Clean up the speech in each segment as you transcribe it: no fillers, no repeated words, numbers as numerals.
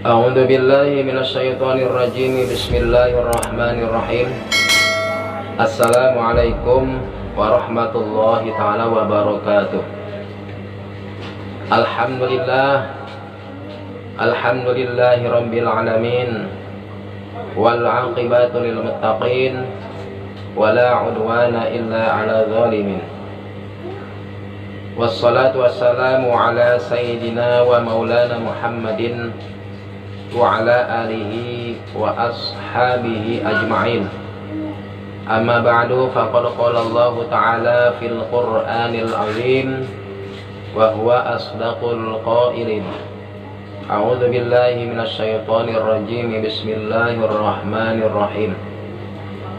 A'udzu billahi minasyaitonir rajim. Bismillahirrahmanirrahim. Assalamualaikum warahmatullahi taala wabarakatuh. Alhamdulillahi rabbil alamin. Wal 'aqibatu lil muttaqin. Wala 'udwana illa 'alal zalimin. Wassalatu wassalamu ala sayyidina wa maulana Muhammadin wa ala alihi wa ashabihi ajma'in. Amma ba'du, faqad qala Allah ta'ala fil Qur'anil azim wa huwa asdaqul qailin. A'udzu billahi minasyaitonir rajim. Bismillahirrahmanirrahim.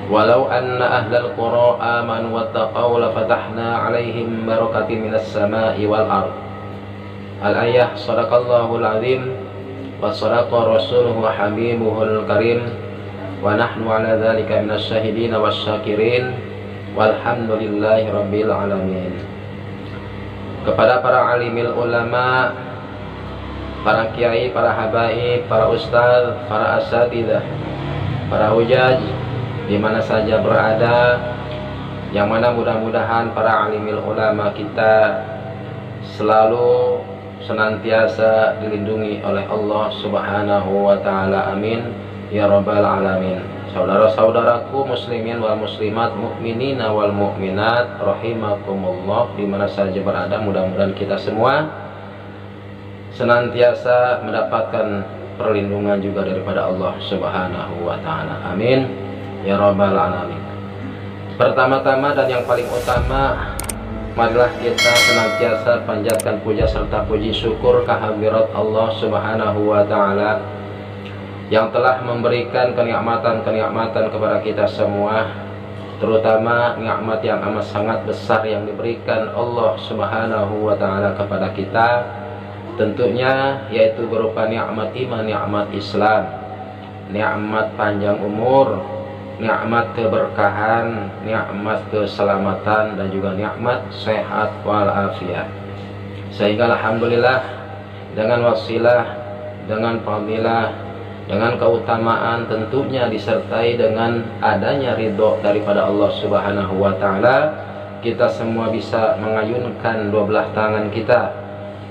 Walau anna ahlal qura amanu wattaqaw lafatahna 'alaihim barakatin minas sama'i wal ard. Al-ayah. Shadaqallahul azim wa shadaqa rasuluhu habibuhul karim wa nahnu 'ala dzalika minasyahidin wasyakirin walhamdulillahi rabbil alamin. Kepada para alimil ulama, para kiai, para habaib, para ustaz, para asatidzah, para hujaj di mana saja berada, yang mana mudah-mudahan para alimil ulama kita selalu senantiasa dilindungi oleh Allah Subhanahu wa taala. Amin ya rabbal alamin. Saudara-saudaraku muslimin wal muslimat, mukminina wal mukminat rahimakumullah, di mana saja berada, mudah-mudahan kita semua senantiasa mendapatkan perlindungan juga daripada Allah Subhanahu wa taala. Amin ya rabbal alamin. Pertama-tama dan yang paling utama, marilah kita senantiasa panjatkan puja serta puji syukur kehadirat Allah Subhanahu wa taala yang telah memberikan kenikmatan-kenikmatan kepada kita semua, terutama nikmat yang amat sangat besar yang diberikan Allah Subhanahu wa taala kepada kita, tentunya yaitu berupa nikmat iman, nikmat Islam, nikmat panjang umur, nikmat keberkahan, nikmat keselamatan, dan juga nikmat sehat walafiat. Sehingga alhamdulillah, dengan wasilah, dengan fadilah, dengan keutamaan, tentunya disertai dengan adanya ridho daripada Allah Subhanahu wa taala, kita semua bisa mengayunkan dua belah tangan kita,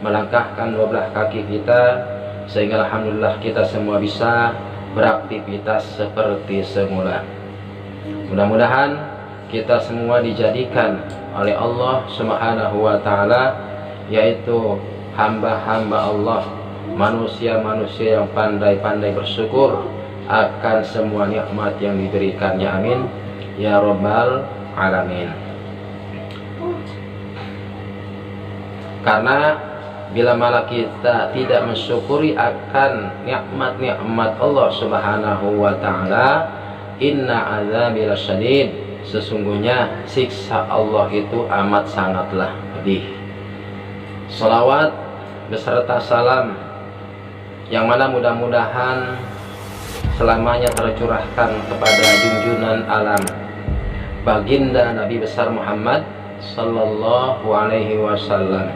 melangkahkan dua belah kaki kita, sehingga alhamdulillah kita semua bisa beraktivitas seperti semula. Mudah-mudahan kita semua dijadikan oleh Allah Subhanahu wa taala yaitu hamba-hamba Allah, manusia-manusia yang pandai-pandai bersyukur akan semua nikmat yang diberikannya. Amin ya rabbal alamin. Karena bila malah kita tidak mensyukuri akan nikmat-nikmat Allah Subhanahu wa taala, inna azabi lasyadid, sesungguhnya siksa Allah itu amat sangatlah pedih. Salawat beserta salam yang mana mudah-mudahan selamanya tercurahkan kepada junjungan alam, baginda Nabi besar Muhammad sallallahu alaihi wasallam,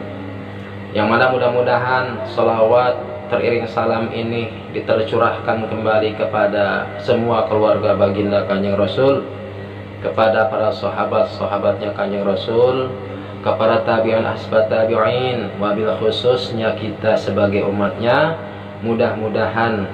yang mana mudah-mudahan salawat teriring salam ini ditercurahkan kembali kepada semua keluarga baginda Kanjeng Rasul, kepada para sahabat-sahabatnya Kanjeng Rasul, kepada tabi'in asbat tabi'in, wabil khususnya kita sebagai umatnya. Mudah-mudahan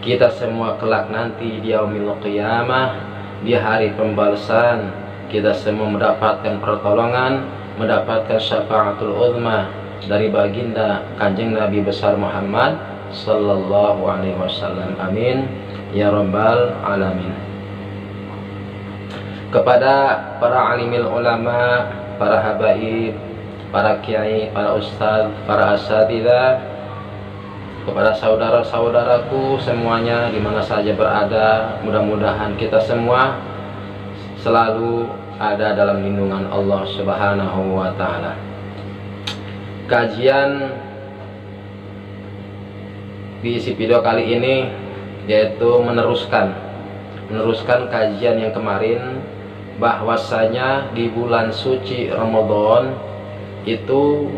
kita semua kelak nanti di yaumil qiyamah, di hari pembalasan, kita semua mendapatkan pertolongan, mendapatkan syafaatul uzma dari baginda Kanjeng Nabi besar Muhammad sallallahu alaihi wasallam. Amin ya rabbal alamin. Kepada para alimil ulama, para habaib, para kiai, para ustaz, para asatidzah, kepada saudara-saudaraku semuanya di mana saja berada, mudah-mudahan kita semua selalu ada dalam lindungan Allah Subhanahu wa taala. Kajian di isi video kali ini yaitu meneruskan kajian yang kemarin, bahwasanya di bulan suci Ramadan itu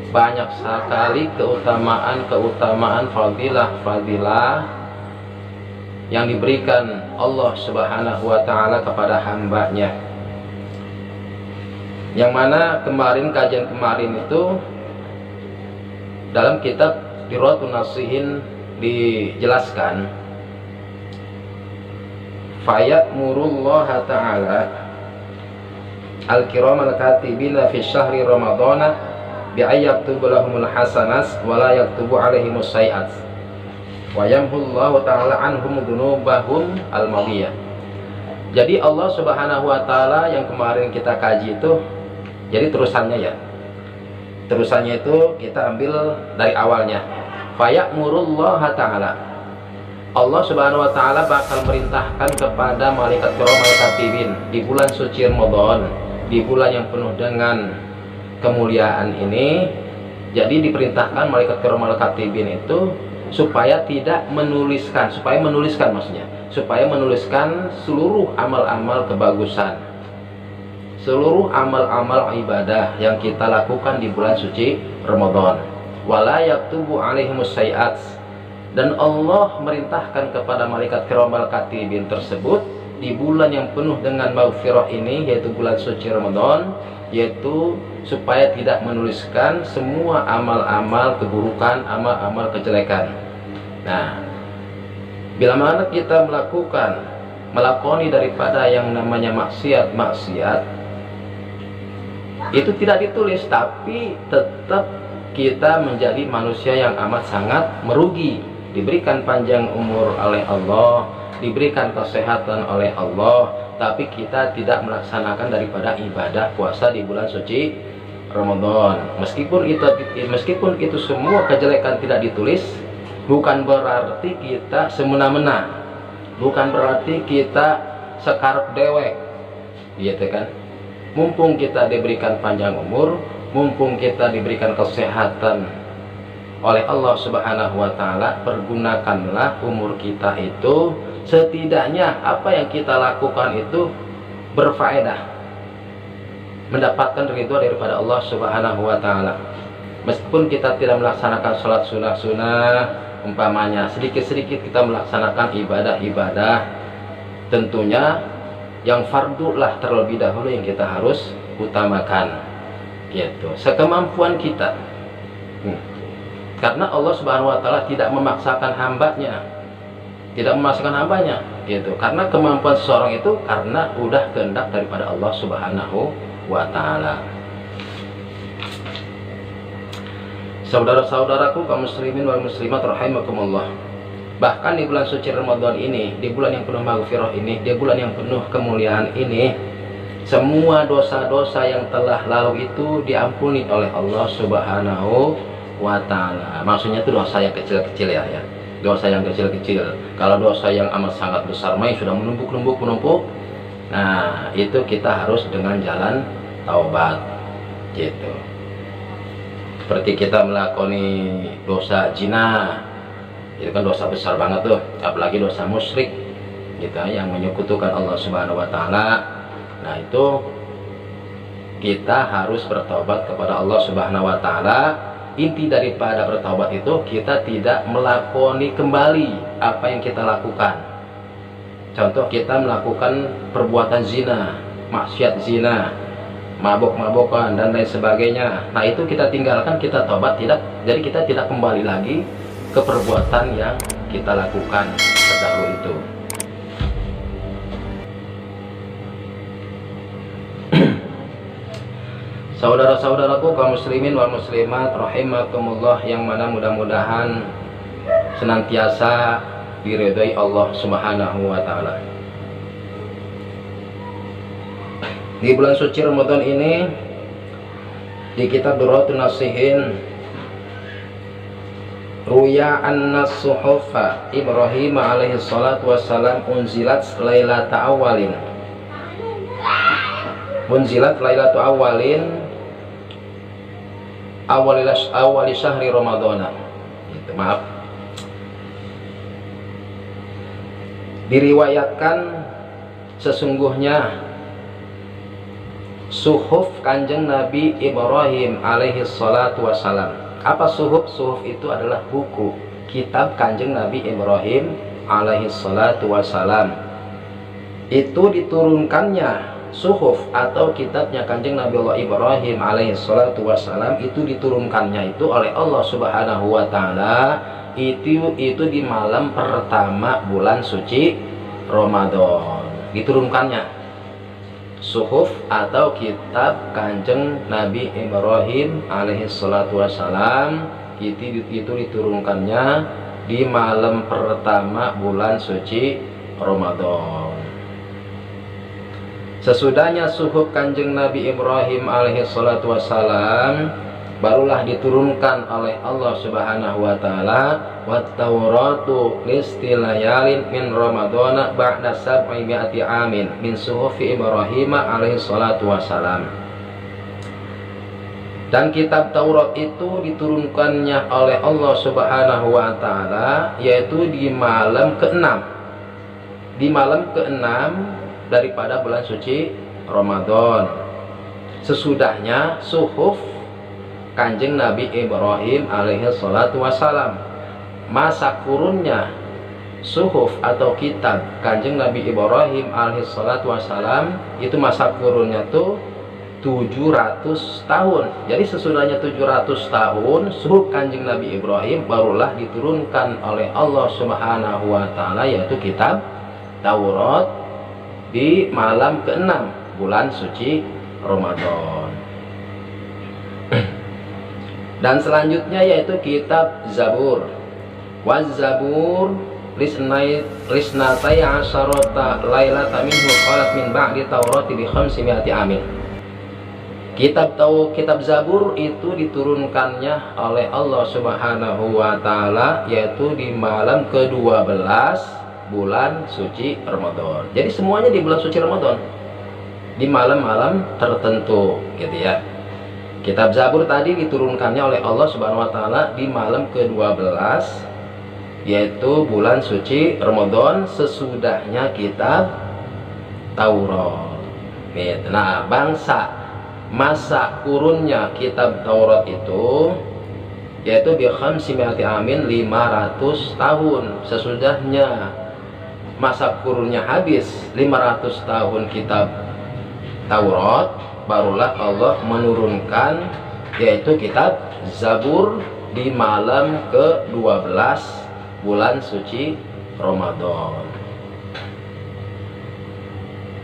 banyak sekali keutamaan, fadilah yang diberikan Allah Subhanahu wa Ta'ala kepada hambanya. Yang mana kajian kemarin itu dalam kitab Diratun Nasihin dijelaskan, faya'murullaha ta'ala al-kiramal katibina fi syahri ramadana bi'ayyaktubu lahumul hasanas wa la yaktubu alaihimus sayi'at wa yamhullahu ta'ala anhum dunubahum al-madiyah. Jadi Allah Subhanahu wa Ta'ala yang kemarin kita kaji itu, jadi terusannya itu kita ambil dari awalnya. Faya'murullaha ta'ala, Allah Subhanahu wa Ta'ala bakal merintahkan kepada malaikat kiramal katibin di bulan suci Ramadan, di bulan yang penuh dengan kemuliaan ini. Jadi diperintahkan malaikat kiramal katibin itu supaya menuliskan seluruh amal-amal kebagusan, seluruh amal-amal ibadah yang kita lakukan di bulan suci Ramadan. Wala yaktubu alaihimus sayi'at, dan Allah merintahkan kepada malaikat kiramal katibin tersebut di bulan yang penuh dengan maghfirah ini, yaitu bulan suci Ramadan, yaitu supaya tidak menuliskan semua amal-amal keburukan, amal-amal kejelekan. Nah, bila mana kita melakoni daripada yang namanya maksiat itu tidak ditulis, tapi tetap kita menjadi manusia yang amat sangat merugi. Diberikan panjang umur oleh Allah, diberikan kesehatan oleh Allah, tapi kita tidak melaksanakan daripada ibadah puasa di bulan suci Ramadan. Meskipun itu semua kejelekan tidak ditulis, bukan berarti kita semena-mena, bukan berarti kita sekarep dewek, gitu kan. Mumpung kita diberikan panjang umur, mumpung kita diberikan kesehatan oleh Allah Subhanahu wa Ta'ala, pergunakanlah umur kita itu setidaknya apa yang kita lakukan itu berfaedah, mendapatkan ridho daripada Allah Subhanahu wa Ta'ala. Meskipun kita tidak melaksanakan sholat sunnah, umpamanya sedikit-sedikit kita melaksanakan ibadah-ibadah, tentunya yang fardu lah terlebih dahulu yang kita harus utamakan, gitu, sekemampuan kita. Karena Allah Subhanahu wa Ta'ala tidak memaksakan hambanya, gitu. Karena kemampuan seseorang itu karena udah kehendak daripada Allah Subhanahu wa Ta'ala. Saudara-saudaraku kaum muslimin wal muslimat rahimakumullah, bahkan di bulan suci Ramadan ini, di bulan yang penuh maghfirah ini, di bulan yang penuh kemuliaan ini, semua dosa-dosa yang telah lalu itu diampuni oleh Allah Subhanahu wa Ta'ala. Maksudnya itu dosa yang kecil-kecil ya, dosa yang kecil-kecil. Kalau dosa yang amat sangat besar sudah menumpuk. Nah, itu kita harus dengan jalan taubat, gitu. Seperti kita melakoni dosa zina, itu kan dosa besar banget tuh, apalagi dosa musyrik, gitu, yang menyekutukan Allah Subhanahu wa Ta'ala. Nah, itu kita harus bertaubat kepada Allah Subhanahu wa Ta'ala. Inti daripada bertaubat itu kita tidak melakoni kembali apa yang kita lakukan. Contoh, kita melakukan perbuatan zina, maksiat zina, mabok-mabokan dan lain sebagainya. Nah, itu kita tinggalkan, kita taubat, jadi kita tidak kembali lagi ke perbuatan yang kita lakukan terdahulu itu. Saudara-saudaraku kaum muslimin wal muslimat rahimakumullah, yang mana mudah-mudahan senantiasa diridhai Allah Subhanahu wa Ta'ala. Di bulan suci Ramadan ini, di kitab Diratun Nasihin, ruya anna suhufa Ibrahim alaihi salatu wassalam unzilat lailata awalin, awali syahri Ramadana. Gitu, maaf. Diriwayatkan sesungguhnya suhuf Kanjeng Nabi Ibrahim alaihi salatu wassalam. Apa suhuf? Suhuf itu adalah buku, kitab Kanjeng Nabi Ibrahim alaihi salatu wassalam. Itu diturunkannya suhuf atau kitabnya Kanjeng Nabi Allah Ibrahim alaihi salatu wassalam, itu diturunkannya itu oleh Allah Subhanahu wa taala itu di malam pertama bulan suci Ramadan. Diturunkannya suhuf atau kitab Kanjeng Nabi Ibrahim alaihi salatu wassalam itu diturunkannya di malam pertama bulan suci Ramadan. Sesudahnya suhuf Kanjeng Nabi Ibrahim alaihi salatu wassalam, barulah diturunkan oleh Allah Subhanahu wa taala wat Tauratu listilayalin min Ramadana ba'da sab'i mi'ati amin min suhufi Ibrahim alaihi salatu wassalam. Dan kitab Taurat itu diturunkannya oleh Allah Subhanahu wa taala yaitu di malam ke-6. Di malam ke-6 daripada bulan suci Ramadan. Sesudahnya suhuf Kanjeng Nabi Ibrahim alaihi salatu wassalam. Masa kurunnya suhuf atau kitab Kanjeng Nabi Ibrahim alaihi salatu wassalam itu masa kurunnya tuh 700 tahun. Jadi sesudahnya 700 tahun suhuf Kanjeng Nabi Ibrahim barulah diturunkan oleh Allah Subhanahu wa taala yaitu kitab Taurat di malam ke-6 bulan suci Ramadan. Dan selanjutnya yaitu kitab Zabur. Waz-Zabur lisnatai asyarata lailata minhu qalat min ba'di Taurati bi 500 amin. Kitab Zabur itu diturunkannya oleh Allah Subhanahu wa taala yaitu di malam ke-12 bulan suci Ramadan. Jadi semuanya di bulan suci Ramadan, di malam-malam tertentu gitu ya. Kitab Zabur tadi diturunkannya oleh Allah Subhanahu wa taala di malam ke-12 yaitu bulan suci Ramadan sesudahnya kitab Taurat. Nah, masa kurunnya kitab Taurat itu yaitu bi 500 amin 500 tahun. Sesudahnya masa kurunnya habis 500 tahun kitab Taurat, barulah Allah menurunkan yaitu kitab Zabur di malam ke-12 bulan suci Ramadan.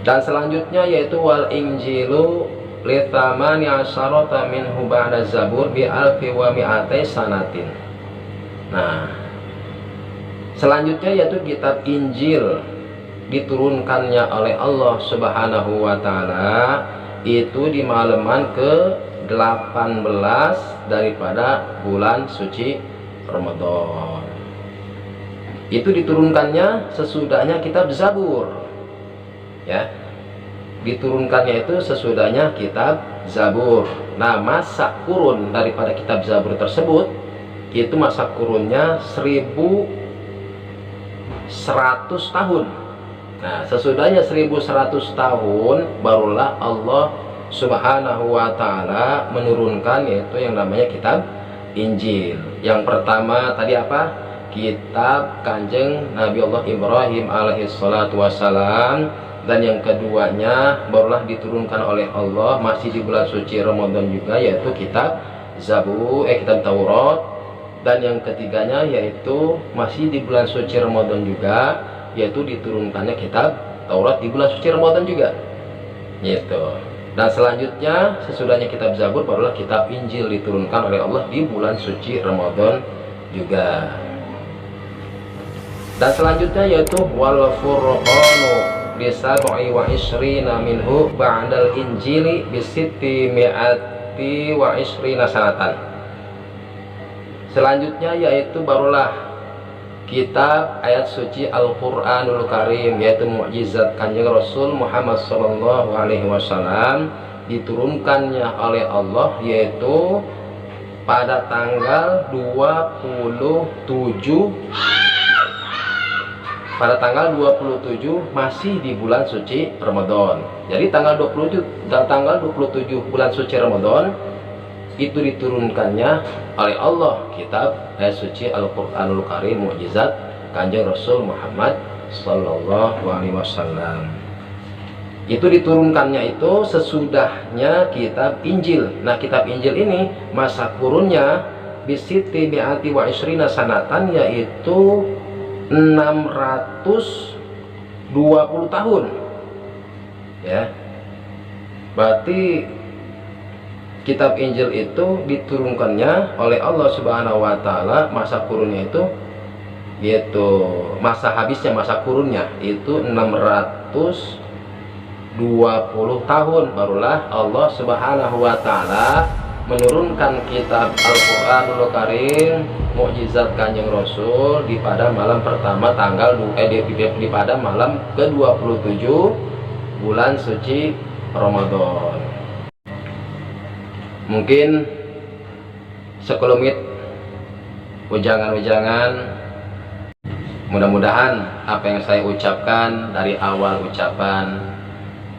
Dan selanjutnya yaitu wal injilu li 18 minhu ba'da Zabur bi 1200 sanatin. Nah, selanjutnya yaitu kitab Injil diturunkannya oleh Allah Subhanahu wa taala itu di malaman ke-18 daripada bulan suci Ramadan. Itu diturunkannya sesudahnya kitab Zabur. Ya. Diturunkannya itu sesudahnya kitab Zabur. Nah, masa kurun daripada kitab Zabur tersebut itu masa kurunnya 1100 tahun. Nah, sesudahnya 1100 tahun barulah Allah Subhanahu wa taala menurunkan yaitu yang namanya kitab Injil. Yang pertama tadi apa? Kitab Kanjeng Nabi Allah Ibrahim alaihi salatu wassalam. Dan yang keduanya barulah diturunkan oleh Allah masih di bulan suci Ramadan juga yaitu kitab Zabur, kitab Taurat. Dan yang ketiganya yaitu masih di bulan suci Ramadan juga yaitu diturunkannya kitab Taurat di bulan suci Ramadan juga gitu. Dan selanjutnya sesudahnya kitab Zabur barulah kitab Injil diturunkan oleh Allah di bulan suci Ramadan juga. Dan selanjutnya yaitu wal furqanu bi 27 minhu ba'dal injili bi 620 sanatan. Selanjutnya yaitu barulah kitab ayat suci Al-Qur'anul Karim yaitu mukjizat Kanjeng Rasul Muhammad sallallahu alaihi wasallam diturunkannya oleh Allah yaitu pada tanggal 27 pada tanggal 27 masih di bulan suci Ramadan. Jadi tanggal 27 bulan suci Ramadan itu diturunkannya oleh Allah kitab suci Al-Qur'anul Karim, mukjizat Kanjeng Rasul Muhammad sallallahu alaihi wasallam. Itu diturunkannya itu sesudahnya kitab Injil. Nah, kitab Injil ini masa kurunnya bisiti bi'ati wa isrina sanatan, yaitu 620 tahun. Ya. Berarti kitab Injil itu diturunkannya oleh Allah Subhanahu wa taala, masa kurunnya itu yaitu masa habisnya masa kurunnya itu 620 tahun, barulah Allah Subhanahu wa taala menurunkan kitab Al-Qur'anul Karim, mukjizat Kanjeng Rasul di pada malam pertama tanggal di pada malam ke-27 bulan suci Ramadan. Mungkin sekelumit ujangan-ujangan, mudah-mudahan apa yang saya ucapkan dari awal ucapan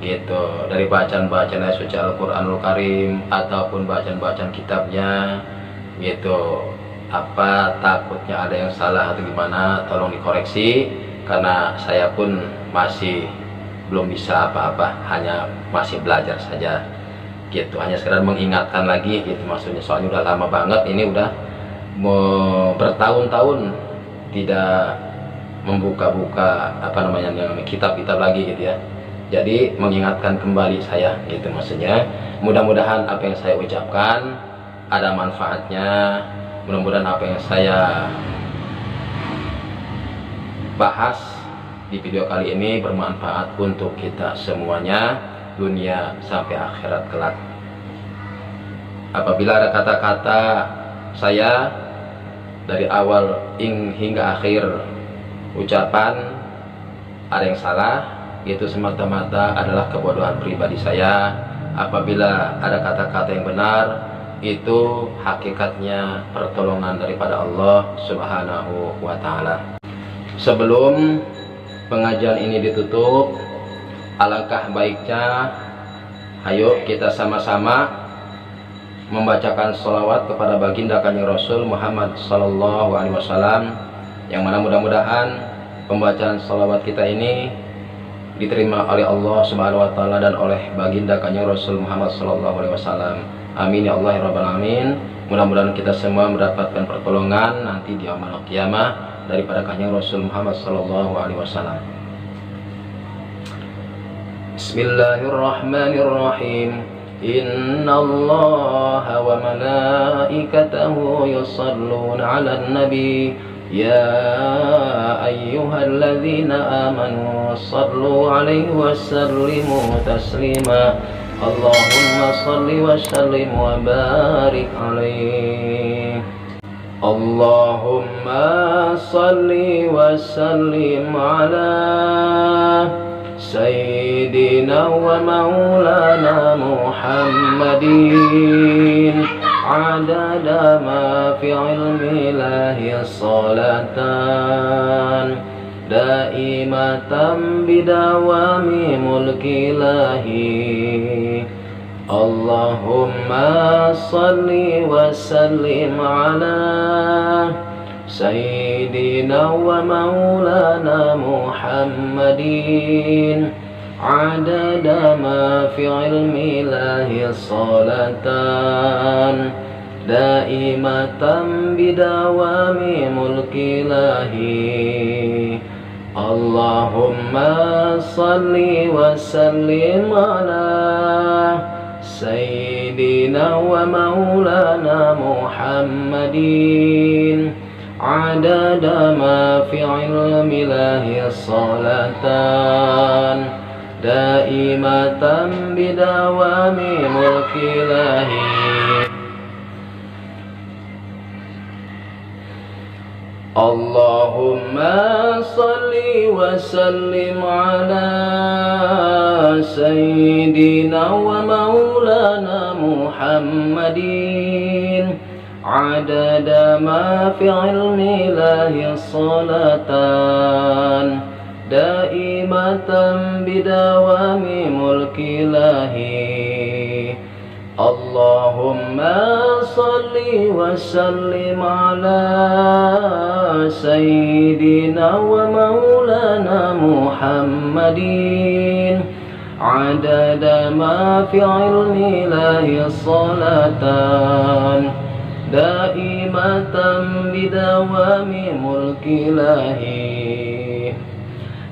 gitu, dari bacaan-bacaan ayat suci Al-Qur'anul Karim ataupun bacaan-bacaan kitabnya gitu, apa takutnya ada yang salah atau gimana, tolong dikoreksi, karena saya pun masih belum bisa apa-apa, hanya masih belajar saja gitu, hanya sekedar mengingatkan lagi gitu maksudnya, soalnya udah lama banget ini, udah bertahun-tahun tidak membuka-buka apa namanya yang kitab-kitab lagi gitu ya. Jadi mengingatkan kembali saya gitu maksudnya. Mudah-mudahan apa yang saya ucapkan ada manfaatnya, mudah-mudahan apa yang saya bahas di video kali ini bermanfaat untuk kita semuanya, dunia sampai akhirat kelak. Apabila ada kata-kata saya dari awal hingga akhir ucapan ada yang salah, itu semata-mata adalah kebodohan pribadi saya. Apabila ada kata-kata yang benar, itu hakikatnya pertolongan daripada Allah Subhanahu wa taala. Sebelum pengajian ini ditutup, alangkah baiknya ayo kita sama-sama membacakan sholawat kepada baginda Kanjeng Rasul Muhammad sallallahu alaihi wasallam, yang mana mudah-mudahan pembacaan sholawat kita ini diterima oleh Allah Subhanahu wa taala dan oleh baginda Kanjeng Rasul Muhammad sallallahu alaihi wasallam. Amin ya Allah ya rabbal alamin. Mudah-mudahan kita semua mendapatkan pertolongan nanti di yaumul qiyamah daripada Kanjeng Rasul Muhammad sallallahu alaihi wasallam. Bismillahirrahmanirrahim. Innallaha wa malaikatahu yusalluna 'alan nabi. Ya ayyuhalladzina amanu sallu 'alaihi wa sallimu taslima. Allahumma salli wa sallim wa barik 'alaihi. Allahumma salli wa sallim 'ala Sayyidina wa maulana Muhammadin adada ma fi ilmi lahi salatan daimatan bidawami mulki lahi. Allahumma salli wa sallim ala Sayyidina wa maulana Muhammadin adada ma fi ilmi lahi salatan daimatan bidawami mulki lahi. Allahumma salli wa sallim ala Sayyidina wa maulana Muhammadin adada ma fi ilmi lahi salatan daimatan bidawami mulki lahi. Allahumma salli wa sallim ala Sayyidina wa maulana Muhammadin adada ma fi ilmi lahi salatan daimatan bidawami mulki ilahi. Allahumma salli wa sallim ala sayyidina wa maulana Muhammadin adada ma fi ilmi ilahi salatan daimatan bidawami mulki ilahi.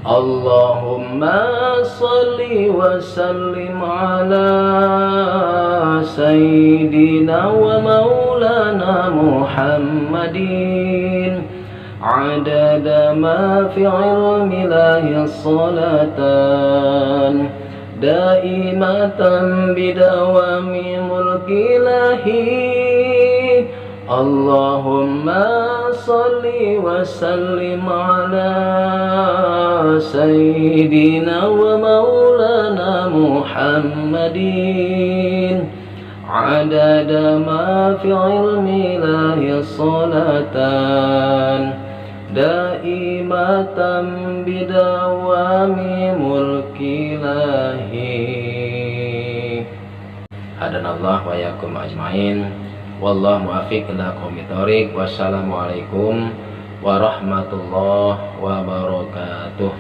Allahumma salli wa sallim ala sayyidina wa maulana Muhammadin adada ma fi ilmi ilahi salatan daimatan bidawami mulki ilahi. Allahumma salli wa sallim ala sayyidina wa maulana Muhammadin adada ma fi ilmi ilahi salatan daimatan bidawami mulki ilahi. Hadanallah wa yakum ajmain. Wallahu muwaffiq ila aqwamit thoriq. Wassalamualaikum warahmatullahi wabarakatuh.